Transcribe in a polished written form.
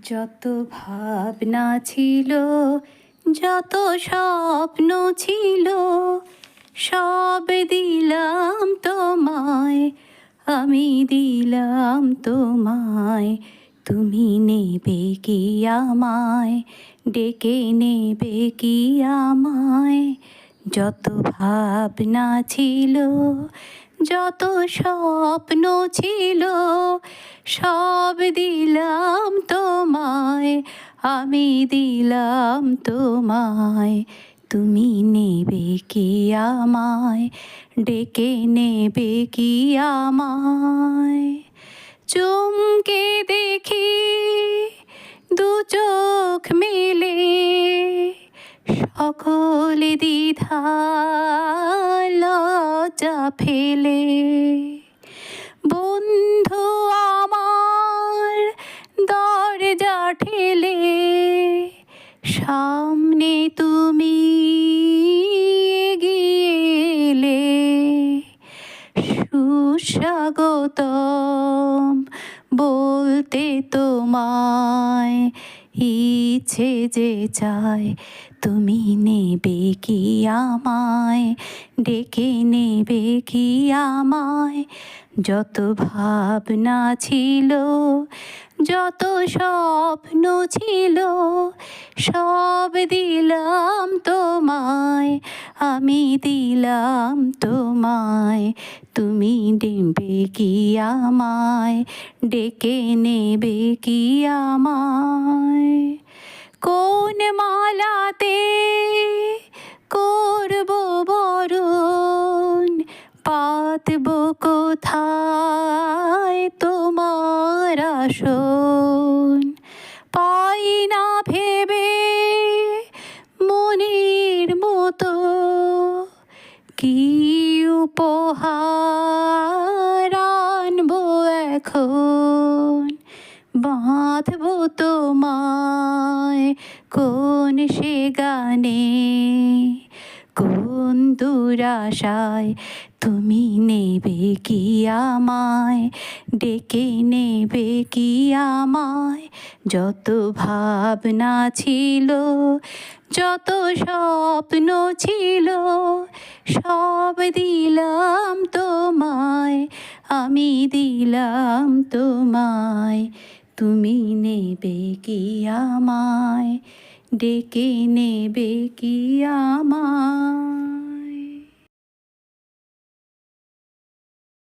যত ভাবনা ছিল, যত স্বপ্ন ছিল, সব দিলাম তোমায়, আমি দিলাম তোমায়। তুমি নেবে কি আমায়, ডেকে নেবে কি আমায়? যত ভাবনা ছিল, যত স্বপ্ন ছিল, সব দিলাম তোমায়, আমি দিলাম তোমায়। তুমি নেবে কি আমায়, ডেকে নেবে কি আমায়? চমকে দেখি দু চোখ মেলে, সকল দ্বিধা লজ্জা ফেলে। বন্ধু আমার দরজা ঠেলে, সামনে তুমি এগিয়ে এলে। সুস্বাগতম বলতে তোমায় ইচ্ছে যে চায়। তুমি নেবে কি আমায়, ডেকে নেবে কি আমায়? যত ভাবনা ছিল, যত স্বপ্ন ছিল, সব দিলাম তোমায়, আমি দিলাম তোমায়। তুমি নেবে কি আমায়, ডেকে নেবে কি আমায়? কোন মালাতে করব বরণ, পাতব কোথায় তোমার আসন? পাই না ভেবে মনের মতো কি উপহার আনবো এখন? বাঁধবো তোমায় কোন সে গানে, কোন দুরাশায়? তুমি নেবে কি আমায়, ডেকে নেবে কি আমায়? যত ভাবনা ছিল, যত স্বপ্ন ছিল, সব দিলাম তোমায়, আমি দিলাম তোমায়। তুমি নেবে কি আমায়, ডেকে নেবে কি আমায়?